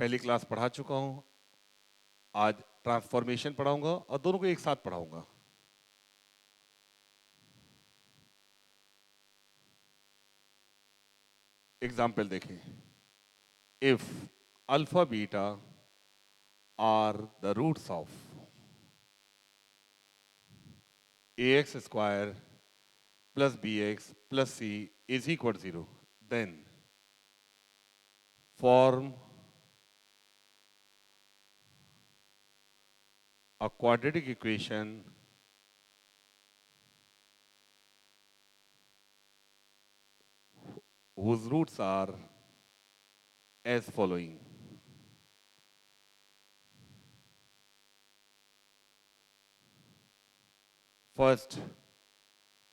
पहली क्लास पढ़ा चुका हूं। आज ट्रांसफॉर्मेशन पढ़ाऊंगा और दोनों को एक साथ पढ़ाऊंगा। एग्जाम्पल देखें। If alpha beta are the roots of ax square plus bx plus c is equal to 0, then form a quadratic equation whose roots are as following. First,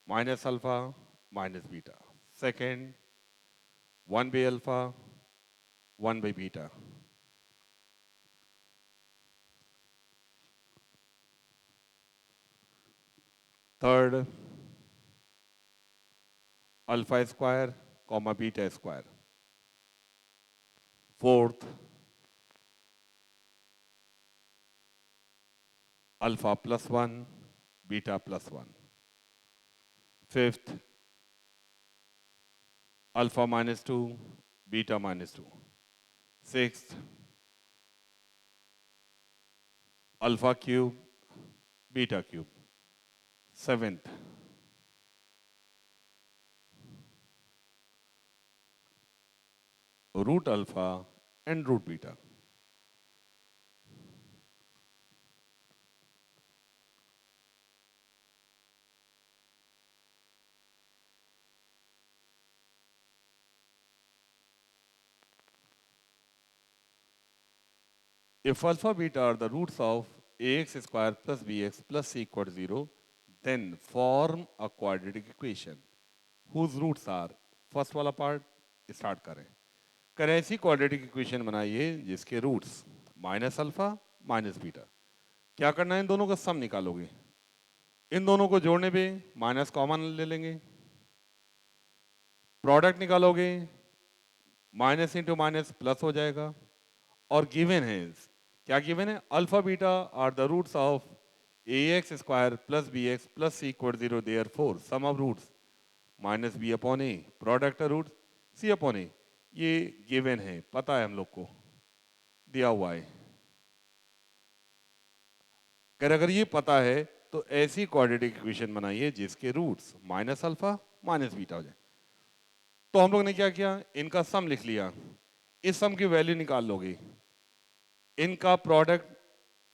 minus alpha minus beta. Second, 1 by alpha, 1 by beta. Third, alpha square comma beta square. Fourth, alpha plus 1, beta plus 1. Fifth, alpha minus 2, beta minus 2. Sixth, alpha cube, beta cube. Seventh, root alpha and root beta. If alpha beta are the roots of ax square plus bx plus c equal to 0, then form a quadratic equation whose roots are, first वाला part start करें। करें ऐसी quadratic equation बनाइए जिसके roots minus alpha minus beta. क्या करना है, इन दोनों का सम निकालोगे। इन दोनों को जोड़ने पे माइनस कॉमन ले लेंगे, प्रोडक्ट निकालोगे, माइनस इंटू माइनस प्लस हो जाएगा। और गिवन है, क्या गिवन है, alpha beta are the roots of a x square plus b x plus c equal 0, therefore sum of roots minus b upon a, product root c upon a. ये given है, पता है हम लोग को, दिया हुआ है। अगर ये पता है तो ऐसी क्वाड्रेटिक इक्वेशन बनाइए जिसके roots minus alpha minus beta हो जाए। तो हम लोग ने क्या किया, इनका सम लिख लिया, इस सम की वैल्यू निकाल लोगे, इनका प्रोडक्ट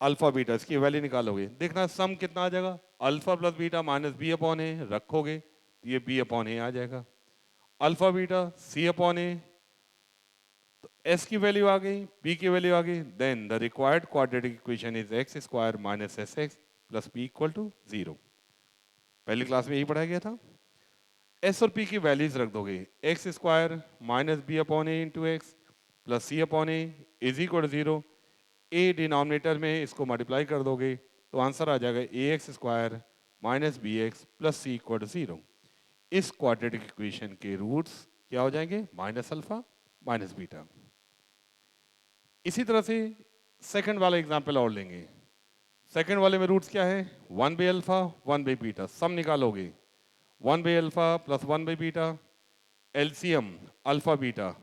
अल्फा बीटा, इसकी वैल्यू निकालोगे, देखना सम कितना आ जाएगा, alpha plus beta minus b upon a रखोगे तो ये बी अपॉन ए आ जाएगा, alpha beta c upon a, तो एस की वैल्यू आ गई, बी की वैल्यू आ गई, then the required quadratic equation is x square minus S x plus P equal to 0। पहली क्लास में यही पढ़ाया गया था। एस और पी की वैल्यूज रख दोगे, x square minus b upon a into x plus c upon a is equal 0। A denominator में इसको मल्टीप्लाई कर दोगे तो आंसर आ जाएगा a x square minus b x plus c equal 0। इस क्वाड्रेटिक इक्वेशन के रूट्स क्या हो जाएंगे, माइनस अल्फा माइनस बीटा। इसी तरह से सेकंड वाला एग्जांपल और लेंगे। सेकंड वाले में रूट्स क्या है, 1 बाई अल्फा 1 बाई बीटा, सम निकालोगे 1 by alpha plus 1 by beta, LCM alpha beta,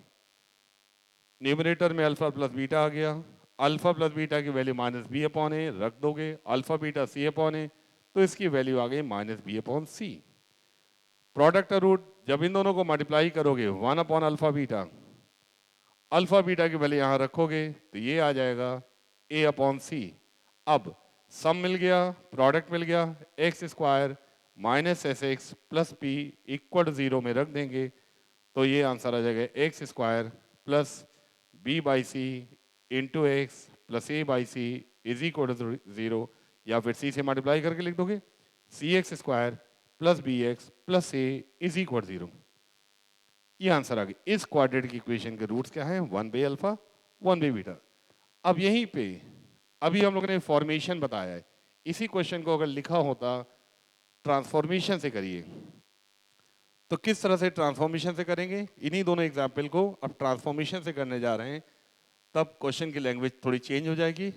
numerator में अल्फा प्लस बीटा आ गया, अल्फा प्लस बीटा की वैल्यू माइनस बी अपॉन ए रख दोगे, alpha beta c upon a, तो इसकी वैल्यू आ गई माइनस बी अपॉन सी। प्रोडक्ट रूट जब इन दोनों को मल्टीप्लाई करोगे 1 अपॉन अल्फा बीटा की वैल्यू यहाँ रखोगे तो ये आ जाएगा ए अपॉन सी। अब सम मिल गया, प्रोडक्ट मिल गया, x square minus S x plus P equal 0 में रख देंगे तो ये आंसर आ जाएगा x square plus b by c into x plus a by c is equal to 0, या फिर सी से मल्टीप्लाई करके लिख दोगे c x square plus b x plus a is equal 0। ये आंसर आ गया। इस क्वाड्रेटिक इक्वेशन के रूट्स क्या है, 1 बाई अल्फा 1 बाई बीटा। अब यहीं पे अभी हम लोगों ने फॉर्मेशन बताया है, इसी क्वेश्चन को अगर लिखा होता ट्रांसफॉर्मेशन से करिए, तो किस तरह से ट्रांसफॉर्मेशन से करेंगे, इन्हीं दोनों एग्जाम्पल को अब ट्रांसफॉर्मेशन से करने जा रहे हैं। तब क्वेश्चन की लैंग्वेज थोड़ी चेंज हो जाएगी।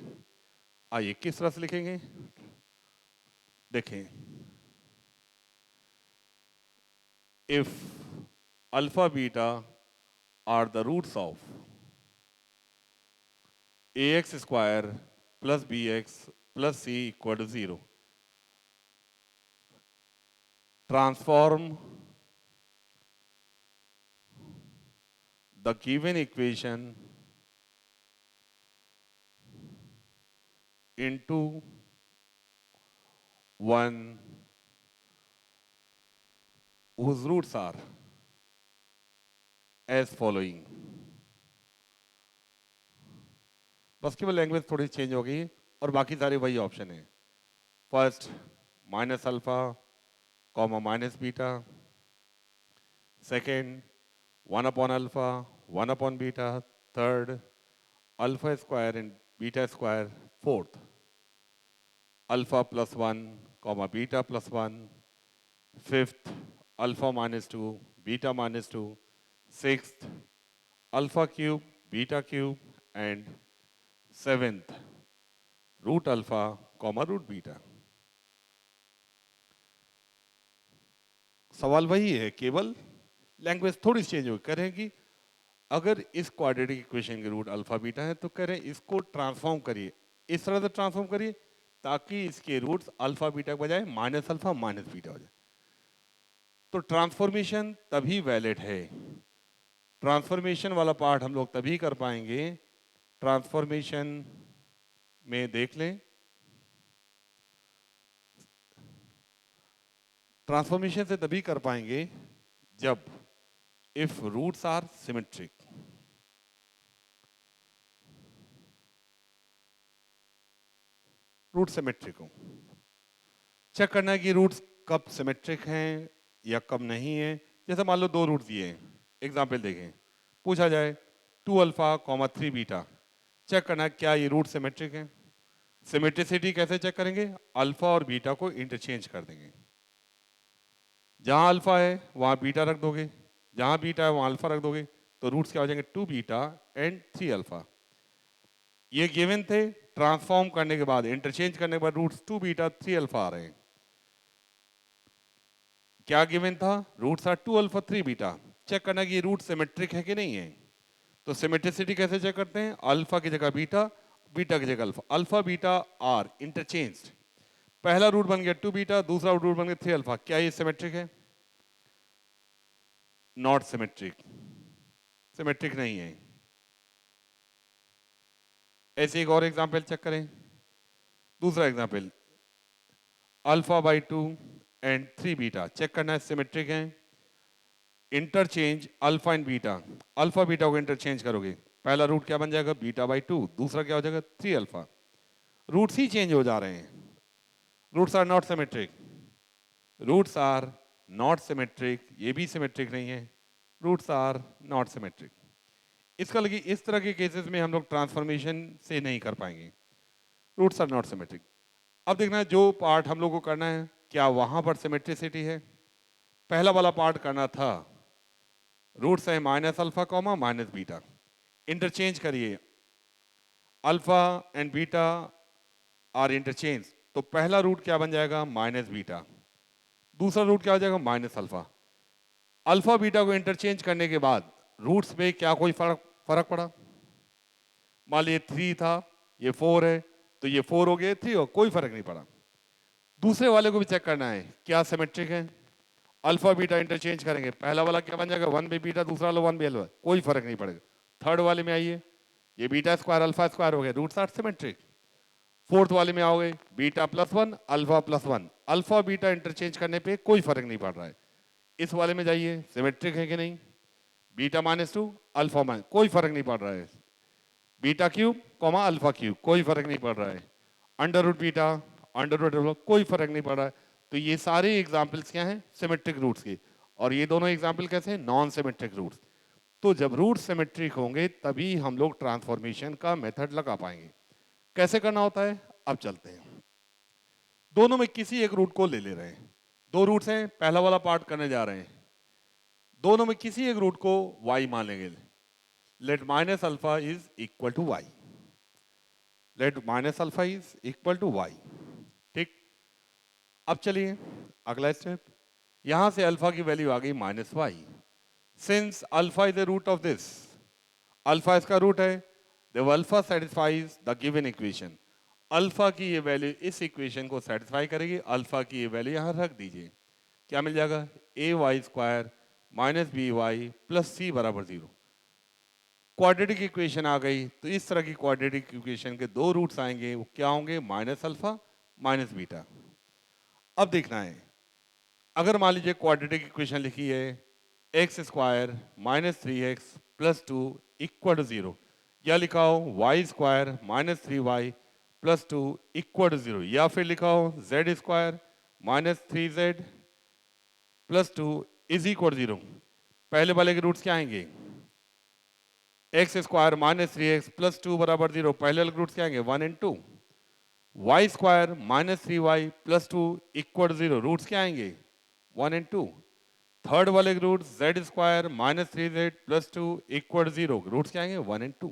आइए किस तरह से लिखेंगे देखें। If alpha beta are the roots of ax square plus bx plus c equal to 0, transform the given equation into one whose roots are as following। बस केवल लैंग्वेज थोड़ी चेंज हो गई और बाकी सारे वही ऑप्शन है। First minus alpha comma minus beta, second 1 upon alpha 1 upon beta, third alpha square and beta square, fourth alpha plus 1 comma beta plus 1, fifth alpha minus 2 beta minus 2, sixth alpha cube beta cube and seventh root alpha comma root beta. सवाल वही है, केवल language थोड़ी change हो करेगी। अगर इस quadratic equation के रूट अल्फा बीटा है तो कह रहे हैं इसको ट्रांसफॉर्म करिए, इस तरह से ट्रांसफॉर्म करिए ताकि इसके रूट्स अल्फा बीटा के बजाय माइनस अल्फा माइनस बीटा हो जाए। तो ट्रांसफॉर्मेशन तभी वैलिड है, ट्रांसफॉर्मेशन वाला पार्ट हम लोग तभी कर पाएंगे। ट्रांसफॉर्मेशन में देख लें, ट्रांसफॉर्मेशन से तभी कर पाएंगे जब if roots are symmetric. Root symmetric हो, चेक करना है कि रूट्स कब सिमेट्रिक हैं या कब नहीं है। जैसे मान लो दो रूट्स दिए हैं, एग्जाम्पल देखें, पूछा जाए 2 अल्फा कॉमा 3 बीटा, चेक करना है क्या ये रूट सिमेट्रिक है। सिमेट्रिसिटी कैसे चेक करेंगे, अल्फा और बीटा को इंटरचेंज कर देंगे, जहां अल्फा है वहां बीटा रख दोगे, जहां बीटा है वहां अल्फा रख दोगे, तो रूट्स क्या हो जाएंगे 2 बीटा एंड 3 अल्फा। ये गिवन थे, ट्रांसफॉर्म करने के बाद इंटरचेंज करने के बाद रूट्स 2 बीटा 3 अल्फा आ रहे हैं। क्या गिवन था, roots are 2 alpha 3 beta. Check करना कि ये रूट सिमेट्रिक है कि नहीं है। तो सिमेट्रिसिटी कैसे चेक करते हैं, अल्फा की जगह बीटा, बीटा की जगह alpha, alpha beta are interchange. पहला रूट बन गया 2 बीटा, दूसरा रूट बन गया 3 अल्फा, क्या ये सिमेट्रिक है, नॉट सिमेट्रिक, सिमेट्रिक नहीं है। ऐसे एक और एग्जांपल चेक करें, दूसरा example alpha by 2 and 3 beta, check करना है सिमेट्रिक है। Interchange alpha and beta, alpha beta को इंटरचेंज करोगे, पहला रूट क्या बन जाएगा बीटा बाई 2, दूसरा क्या हो जाएगा 3 अल्फा। रूट्स ही चेंज हो जा रहे हैं, roots are not symmetric, roots are not symmetric, ये भी सिमेट्रिक नहीं है, रूट्स आर नॉट सिमेट्रिक। इसका लगी इस तरह के केसेस में हम लोग ट्रांसफॉर्मेशन से नहीं कर पाएंगे, रूट्स आर नॉट सिमेट्रिक। अब देखना है जो पार्ट हम लोग को करना है, क्या वहां पर सिमेट्रिसिटी है। पहला वाला पार्ट करना था, रूट्स है minus alpha comma minus beta, interchange करिए, alpha and beta are interchange, तो पहला रूट क्या बन जाएगा माइनस बीटा, दूसरा रूट क्या हो जाएगा माइनस अल्फा। अल्फा बीटा को इंटरचेंज करने के बाद रूट्स में क्या कोई फर्क फर्क पड़ा, मान लीजिए 3 था ये 4 है, तो ये 4 हो गया 3 हो, कोई फर्क नहीं पड़ा। दूसरे वाले को भी चेक करना है क्या सिमेट्रिक है, अल्फा बीटा इंटरचेंज करेंगे, पहला वाला क्या बन जाएगा 1 बाई बीटा, दूसरा वाला 1 बाई अल्फा, कोई फर्क नहीं पड़ेगा। थर्ड वाले में आइए, ये बीटा स्क्वायर अल्फा स्क्वायर हो गया, रूट्स आर सिमेट्रिक। फोर्थ वाले में आओगे beta plus 1 alpha plus 1, alpha beta interchange करने पे कोई फर्क नहीं पड़ रहा है। इस वाले में जाइए सिमेट्रिक है कि नहीं, बीटा माइनस 2 अल्फा माइनस, कोई फर्क नहीं पड़ रहा है। Beta cube comma alpha cube, कोई फर्क नहीं पड़ रहा है। Under root beta under root alpha, कोई फर्क नहीं पड़ रहा है। तो ये सारे एग्जाम्पल्स क्या हैं सिमेट्रिक रूट्स के, और ये दोनों एग्जाम्पल कैसे हैं नॉन सिमेट्रिक रूट्स। तो जब रूट सिमेट्रिक होंगे तभी हम लोग ट्रांसफॉर्मेशन का मेथड लगा पाएंगे। कैसे करना होता है, अब चलते हैं। दोनों में किसी एक रूट को ले रहे हैं, दो रूट्स हैं, पहला वाला पार्ट करने जा रहे हैं, दोनों में किसी एक रूट को y मान लेंगे, let minus alpha is equal to y, let minus alpha is equal to y. ठीक, अब चलिए अगला स्टेप, यहां से अल्फा की वैल्यू आ गई minus y. Since alpha is the root of this, alpha इसका रूट है, जब alpha satisfies the given equation, alpha की ये वैल्यू इस इक्वेशन को सेटिस्फाई करेगी, अल्फा की ये वैल्यू यहां रख दीजिए, क्या मिल जाएगा, a y square minus b y plus c बराबर 0। क्वाड्रेटिक इक्वेशन आ गई, तो इस तरह की क्वाड्रेटिक इक्वेशन के दो रूट्स आएंगे, वो क्या होंगे, माइनस अल्फा माइनस बीटा। अब देखना है, अगर मान लीजिए क्वाड्रेटिक इक्वेशन लिखी है x square minus three x plus two equal to 0, या लिखा हो y square minus three y plus two equal to 0, या फिर लिखा हो z square minus three z plus two is equal 0, पहले वाले के रूट्स क्या आएंगे, x square minus three x plus two बराबर 0, पहले वाले के रूट्स क्या आएंगे, 1 and 2, y square minus three y plus two equal 0, roots क्या आएंगे, 1 एंड 2, थर्ड वाले के root z square minus three z plus two equal 0, roots क्या आएंगे, 1 एंड 2।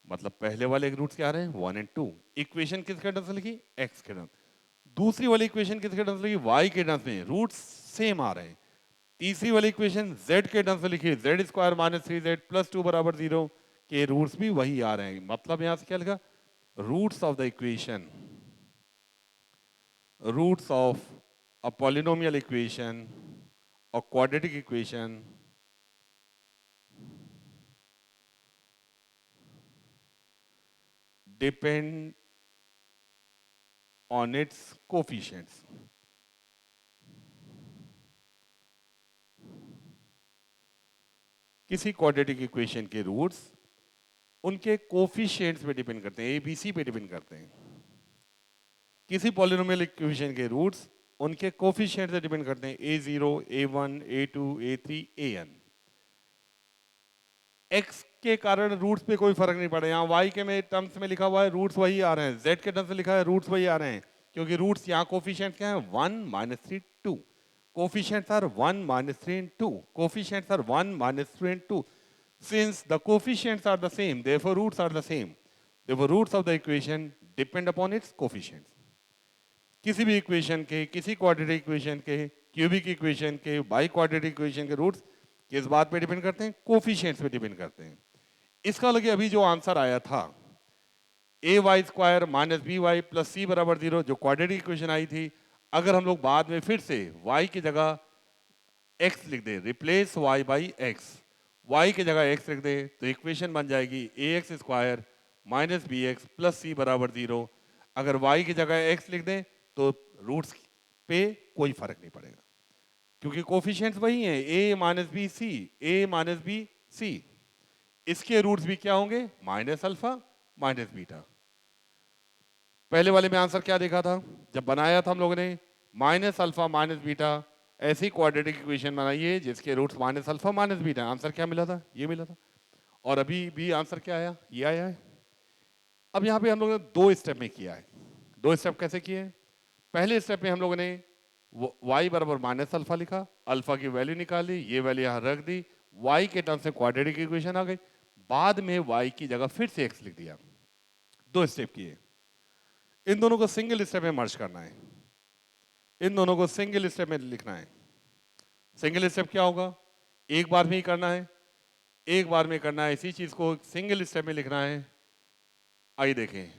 मतलब पहले वाले के रूट्स क्या आ रहे हैं, 1 एंड 2। इक्वेशन किसके टर्म्स में लिखी, एक्स के टर्म्स। दूसरी वाली इक्वेशन किसके टर्म्स में लिखी, वाई के टर्म्स में, रूट्स सेम आ रहे हैं। तीसरी वाली इक्वेशन जेड के टर्म्स में लिखी, Z square minus three z plus two बराबर 0 के रूट्स भी वही आ रहे हैं। मतलब यहां से क्या लिखा, roots of the equation, roots of a polynomial equation और quadratic equation depend on its coefficients. किसी क्वाड्रेटिक इक्वेशन के रूट्स उनके कोफिशिएंट्स पे डिपेंड करते हैं, एबीसी पे डिपेंड करते हैं। किसी पॉलिनोमियल इक्वेशन के रूट्स उनके कोफिशिएंट से डिपेंड करते हैं, a0, a1, a2, a3, an। x के कारण रूट्स पे कोई फर्क नहीं पड़ा, यहाँ y के में टर्म्स में लिखा हुआ है रूट्स वही आ रहे हैं, z के टर्म्स में लिखा है रूट्स वही आ रहे हैं, क्योंकि रूट्स यहाँ कोफिशिएंट्स क्या हैं, 1 minus 3 2, coefficients are 1 minus 3 and 2, coefficients are 1 minus 3 and 2। Since the coefficients are the same, therefore roots are the same. Therefore roots of the equation depend upon its coefficients. किसी भी equation के, किसी quadratic equation के, cubic equation के, by quadratic equation के roots किस बात पे डिपेंड करते हैं, कोफिशिएंट्स पे डिपेंड करते हैं। इसका लगे अभी जो आंसर आया था a y square minus b y plus c बराबर 0, जो क्वाड्रेटिक इक्वेशन आई थी, अगर हम लोग बाद में फिर से y की जगह x लिख दें, replace y by x, y की जगह x लिख दें, तो इक्वेशन बन जाएगी a x square minus b x plus c बराबर 0। अगर y की जगह x लिख दें तो रूट्स पे कोई फर्क नहीं पड़ेगा, क्योंकि कोफिशिएंट्स वही हैं, a minus b c, a minus b c. इसके रूट्स भी क्या होंगे, माइनस अल्फा माइनस बीटा। पहले वाले में आंसर क्या देखा था, जब बनाया था हम लोगों ने, माइनस अल्फा माइनस बीटा, ऐसी क्वाड्रेटिक इक्वेशन बनाइए जिसके roots minus alpha minus beta, answer क्या मिला था, ये मिला था। और अभी भी आंसर क्या आया, ये आया है। अब यहाँ पे हम लोगों ने दो स्टेप में किया है। दो स्टेप कैसे किए, पहले स्टेप में हम लोगों ने y बराबर माइनस अल्फा लिखा, अल्फा की वैल्यू निकाली, ये वैल्यू यहाँ रख दी, y के टर्म से क्वाड्रेटिक इक्वेशन आ गई, बाद में y की जगह फिर से x लिख दिया। दो स्टेप किए, इन दोनों को सिंगल स्टेप में मर्ज करना है, इन दोनों को सिंगल स्टेप में लिखना है। सिंगल स्टेप क्या होगा, एक बार में ही करना है, एक बार में करना है, इसी चीज को सिंगल स्टेप में लिखना है। आइए देखें,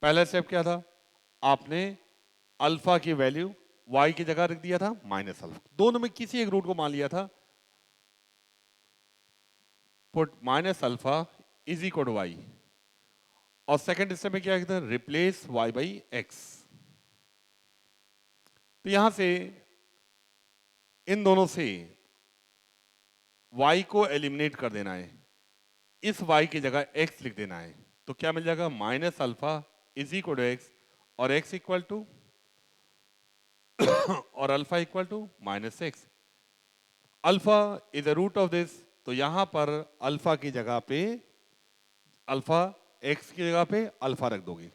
पहला स्टेप क्या था, आपने अल्फा की वैल्यू y की जगह रख दिया था माइनस अल्फा, दोनों में किसी एक रूट को मान लिया था, put minus alpha is equal to y, और सेकंड स्टेप में क्या किया था, रिप्लेस y बाई एक्स। तो यहां से इन दोनों से y को एलिमिनेट कर देना है, इस y की जगह x लिख देना है, तो क्या मिल जाएगा, minus alpha is equal to x, और x इक्वल टू और alpha equal to minus x. Alpha is a root of this, तो यहां पर अल्फा की जगह पे अल्फा, एक्स की जगह पे अल्फा रख दोगे।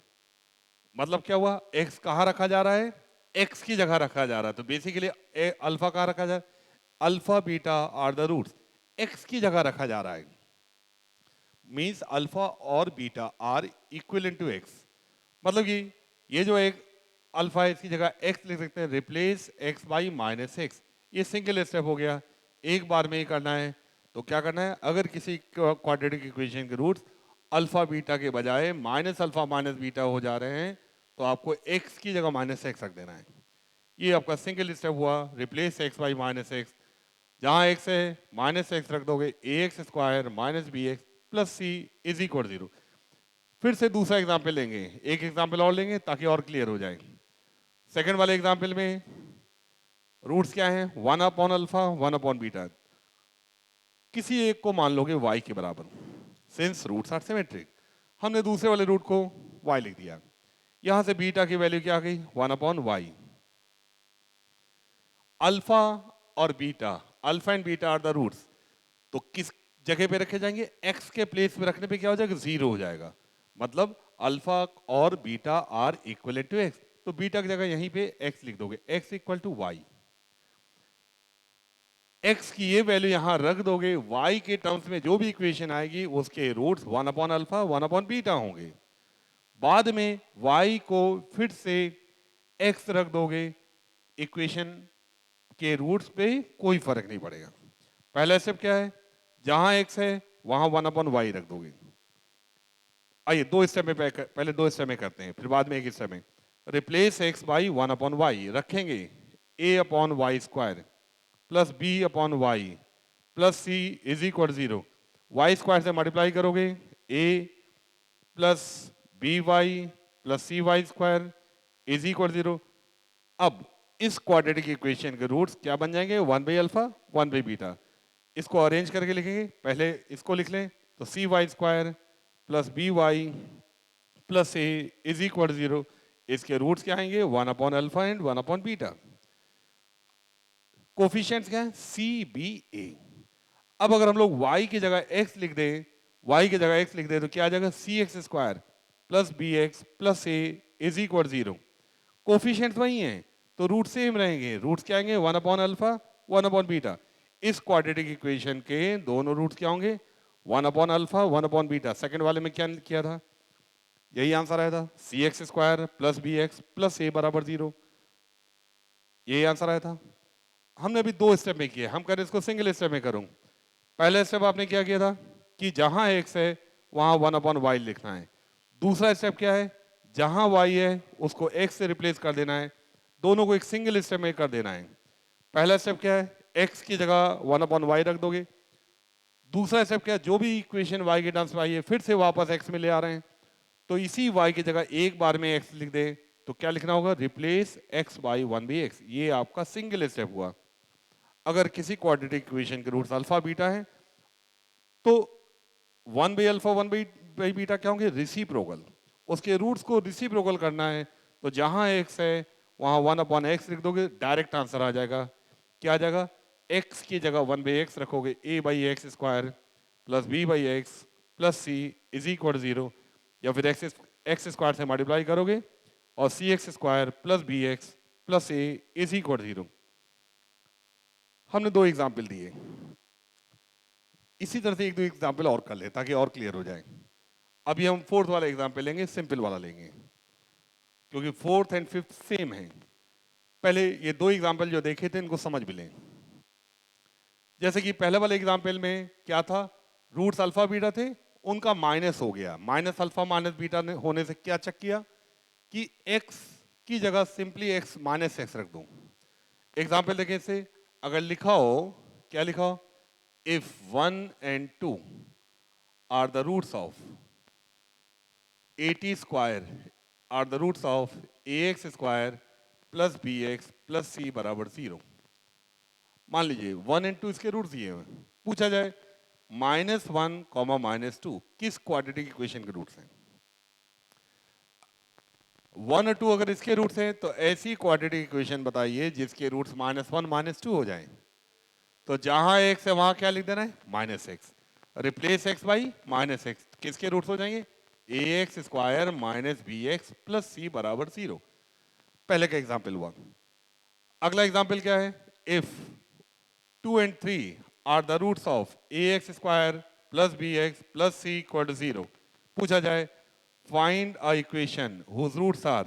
मतलब क्या हुआ, एक्स कहां रखा जा रहा है, एक्स की जगह रखा जा रहा है, तो बेसिकली अल्फा कहां रखा जा रहा है, alpha beta are the roots, x की जगह रखा जा रहा है, मीन्स अल्फा और beta are equal to x. मतलब कि ये जो एक अल्फा है इसकी जगह एक्स लिख सकते हैं, replace x by minus x. ये सिंगल स्टेप हो गया, एक बार में ही करना है। तो क्या करना है, अगर किसी क्वाड्रेटिक इक्वेशन के रूट्स अल्फा बीटा के बजाय माइनस अल्फा माइनस बीटा हो जा रहे हैं तो आपको एक्स की जगह माइनस एक्स रख देना है। ये आपका सिंगल स्टेप हुआ, replace x by minus x. जहाँ एक्स है माइनस एक्स रख दोगे, a x square minus b x plus c is equal 0। फिर से दूसरा एग्जाम्पल लेंगे, एक एग्जाम्पल और लेंगे ताकि और क्लियर हो जाए। सेकंड वाले एग्जाम्पल में रूट्स क्या है, 1/अल्फा 1/बीटा। किसी एक को मान लोगे y के बराबर, सिंस रूट्स आर सिमेट्रिक, हमने दूसरे वाले रूट को y लिख दिया। यहां से बीटा की वैल्यू क्या आ गई, 1/y। अल्फा और beta, alpha and beta are the roots, तो किस जगह पे रखे जाएंगे, x के प्लेस पे रखने पे क्या हो जाएगा, 0 हो जाएगा। मतलब अल्फा और beta are equal to x, तो बीटा की जगह यहीं पे x लिख दोगे, x equal to y. x की ये वैल्यू यहां रख दोगे, y के टर्म्स में जो भी इक्वेशन आएगी उसके रूट्स 1/अल्फा 1/बीटा होंगे। बाद में y को फिर से x रख दोगे, इक्वेशन के रूट्स पे कोई फर्क नहीं पड़ेगा। पहला स्टेप क्या है, जहां x है वहां 1/y रख दोगे। आइए दो स्टेप में पहले दो स्टेप में करते हैं, फिर बाद में एक स्टेप में। रिप्लेस x बाई 1/y रखेंगे, a/y² plus b/y plus c is equal 0। Y square से मल्टीप्लाई करोगे, a plus by plus cy² is equal 0। अब इस क्वाड्रेटिक इक्वेशन के रूट्स क्या बन जाएंगे, 1/अल्फा 1/बीटा। इसको अरेंज करके लिखेंगे, पहले इसको लिख लें तो cy² plus by plus a is equal 0। इसके रूट्स क्या आएंगे, 1/अल्फा एंड 1/बीटा। कोफिशिएंट्स क्या है, सी बी ए। अब अगर हम लोग y की जगह x लिख दें, y की जगह x लिख दें तो क्या आ जाएगा, cx² plus b x plus a is equal 0। Coefficients वही हैं तो रूट सेम रहेंगे, रूट्स क्या आएंगे, 1/अल्फा 1/बीटा। इस क्वाड्रेटिक इक्वेशन के दोनों रूट्स क्या होंगे, 1/अल्फा 1/बीटा। सेकंड वाले में क्या किया था, यही आंसर आया था, cx² plus b x plus a बराबर 0। यही आंसर आया था। हमने अभी दो स्टेप में किया, हम करें इसको सिंगल स्टेप में करूं। पहले स्टेप आपने क्या किया था कि जहां x है वहां 1/y लिखना है। दूसरा स्टेप क्या है, जहां y है उसको x से रिप्लेस कर देना है, दोनों को एक सिंगल स्टेप में कर देना है। पहला स्टेप क्या है, x की जगह 1/y रख दोगे। दूसरा स्टेप क्या है, जो भी इक्वेशन y के टर्म्स में आई है फिर से वापस x में ले आ रहे हैं, तो इसी y की जगह एक बार में x लिख दे तो क्या लिखना होगा, रिप्लेस x बाई 1/x। ये आपका सिंगल स्टेप हुआ। अगर किसी क्वाड्रेटिक इक्वेशन के रूट्स अल्फा बीटा है तो 1/अल्फा 1/बीटा क्या होंगे, रिसिप्रोकल। उसके रूट्स को रिसिप्रोकल करना है तो जहां x है वहां 1/x लिख दोगे, डायरेक्ट आंसर आ जाएगा। क्या आ जाएगा, x की जगह 1/x रखोगे, a/x² plus b/x plus c is equal 0, या फिर x² से मल्टीप्लाई करोगे और cx² plus bx plus a is equal 0। हमने दो एग्जाम्पल दिए, इसी तरह से एक दो एग्जाम्पल और कर ले ताकि और क्लियर हो जाए। अभी हम फोर्थ वाला एग्जाम्पल लेंगे, सिंपल वाला लेंगे क्योंकि फोर्थ एंड फिफ्थ सेम है। पहले ये दो एग्जाम्पल जो देखे थे इनको समझ भी लें। जैसे कि पहले वाले एग्जाम्पल में क्या था, रूट्स अल्फा बीटा थे, उनका माइनस हो गया। माइनस अल्फा माइनस बीटा होने से क्या चेक किया कि x की जगह सिंपली x माइनस एक्स रख दूं। एग्जाम्पल देखें इसे, अगर लिखा हो, क्या लिखा हो, if 1 and 2 are the roots of 80 square are the roots of ax square plus bx plus c बराबर 0। मान लीजिए 1 and 2 इसके रूट्स दिए हुए हैं, पूछा जाए -1 -2 किस क्वाड्रेटिक इक्वेशन के रूट्स हैं। 1 और 2 अगर इसके रूट्स हैं तो ऐसी क्वाड्रेटिक इक्वेशन बताइए जिसके रूट्स -1 -2 हो जाएं। तो जहां x है वहां क्या लिख देना है, -x। Replace x by -x, किसके रूट्स हो जाएंगे, ax² minus bx plus c बराबर 0। पहले का एग्जाम्पल हुआ। अगला एग्जाम्पल क्या है, if 2 and 3 are the roots of ax square plus bx plus c equal to 0. पूछा जाए find a equation whose roots are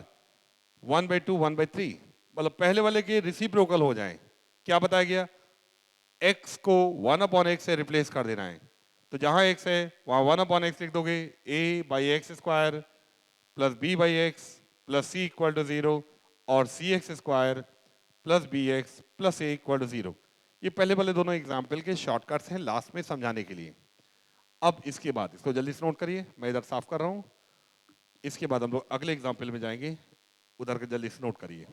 1 by 2 1 by 3, मतलब पहले वाले के रिसिप्रोकल हो जाएं. क्या बताया गया? x को 1 अपॉन एक्स से रिप्लेस कर देना है. तो जहां x है वहां 1 अपॉन एक्स लिख दोगे, a by x square plus b by x plus c equal to 0 और c x square plus b x plus a equal to 0. ये पहले वाले दोनों एग्जाम्पल के शॉर्टकट्स हैं लास्ट में समझाने के लिए. अब इसके बाद इसको जल्दी से नोट करिए, मैं इधर साफ कर रहा हूं. इसके बाद हम लोग अगले एग्जाम्पल में जाएंगे, उधर के जल्दी से नोट करिए.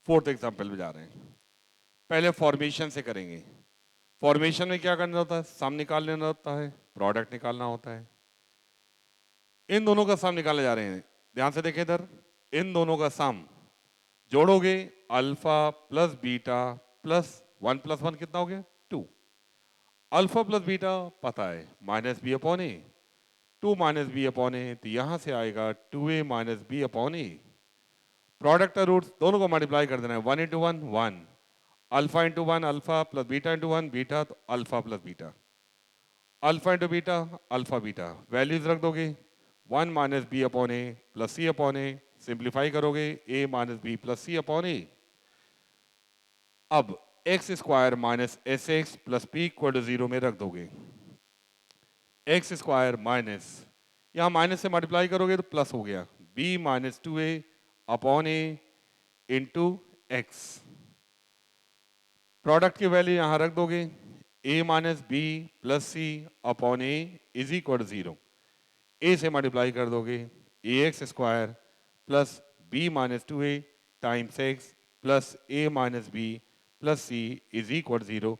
फोर्थ एग्जाम्पल में जा रहे हैं. पहले फॉर्मेशन से करेंगे. फॉर्मेशन में क्या करना होता है? सम निकाल लेना होता है, प्रोडक्ट निकालना होता है. इन दोनों का सम निकाले जा रहे हैं. ध्यान से देखें इधर, इन दोनों का सम जोड़ोगे alpha plus beta plus one कितना हो गया? 2. अल्फा प्लस बीटा पता है, minus b upon a. 2 minus b upon a, तो यहां से आएगा 2a minus b upon a. Product roots दोनों को मल्टीप्लाई कर देना है. 1 into 1 1, alpha into 1 alpha plus beta into 1 beta, तो alpha plus beta. Alpha into beta alpha beta, values रख दोगे 1 minus b upon a plus c upon a. Simplify करोगे a minus b plus c upon a. अब x square minus S x plus P equal to 0 में रख दोगे. X square minus, यहां minus से multiply करोगे तो प्लस हो गया, b minus 2a upon a into x. Product की वैल्यू यहां रख दोगे, a minus b plus c upon a is equal to 0. a से मल्टीप्लाई कर दोगे a x square plus b minus 2a times x plus a minus b plus c is equal 0.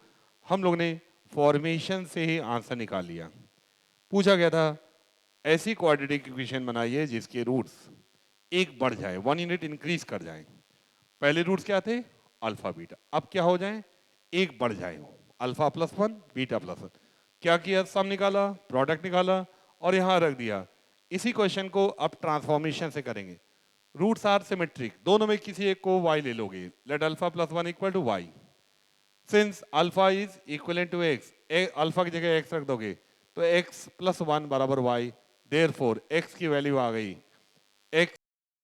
हम लोग ने फॉर्मेशन से ही आंसर निकाल लिया. पूछा गया था ऐसी क्वाड्रेटिक इक्वेशन बनाइए जिसके रूट्स एक बढ़ जाए, 1 यूनिट इंक्रीज कर जाए. पहले रूट्स क्या थे? Alpha beta. अब क्या हो जाए? एक बढ़ जाए, अल्फा प्लस 1 बीटा प्लस 1. क्या किया? सम निकाला, प्रोडक्ट निकाला और यहां रख दिया. इसी क्वेश्चन को अब ट्रांसफॉर्मेशन से करेंगे. रूट्स आर सिमेट्रिक, दोनों में किसी एक को y ले लोगे. Let alpha plus 1 equal to y. Since alpha is equal to x, alpha की जगह x रख दोगे तो x प्लस 1 बराबर y. देयरफॉर x की वैल्यू आ गई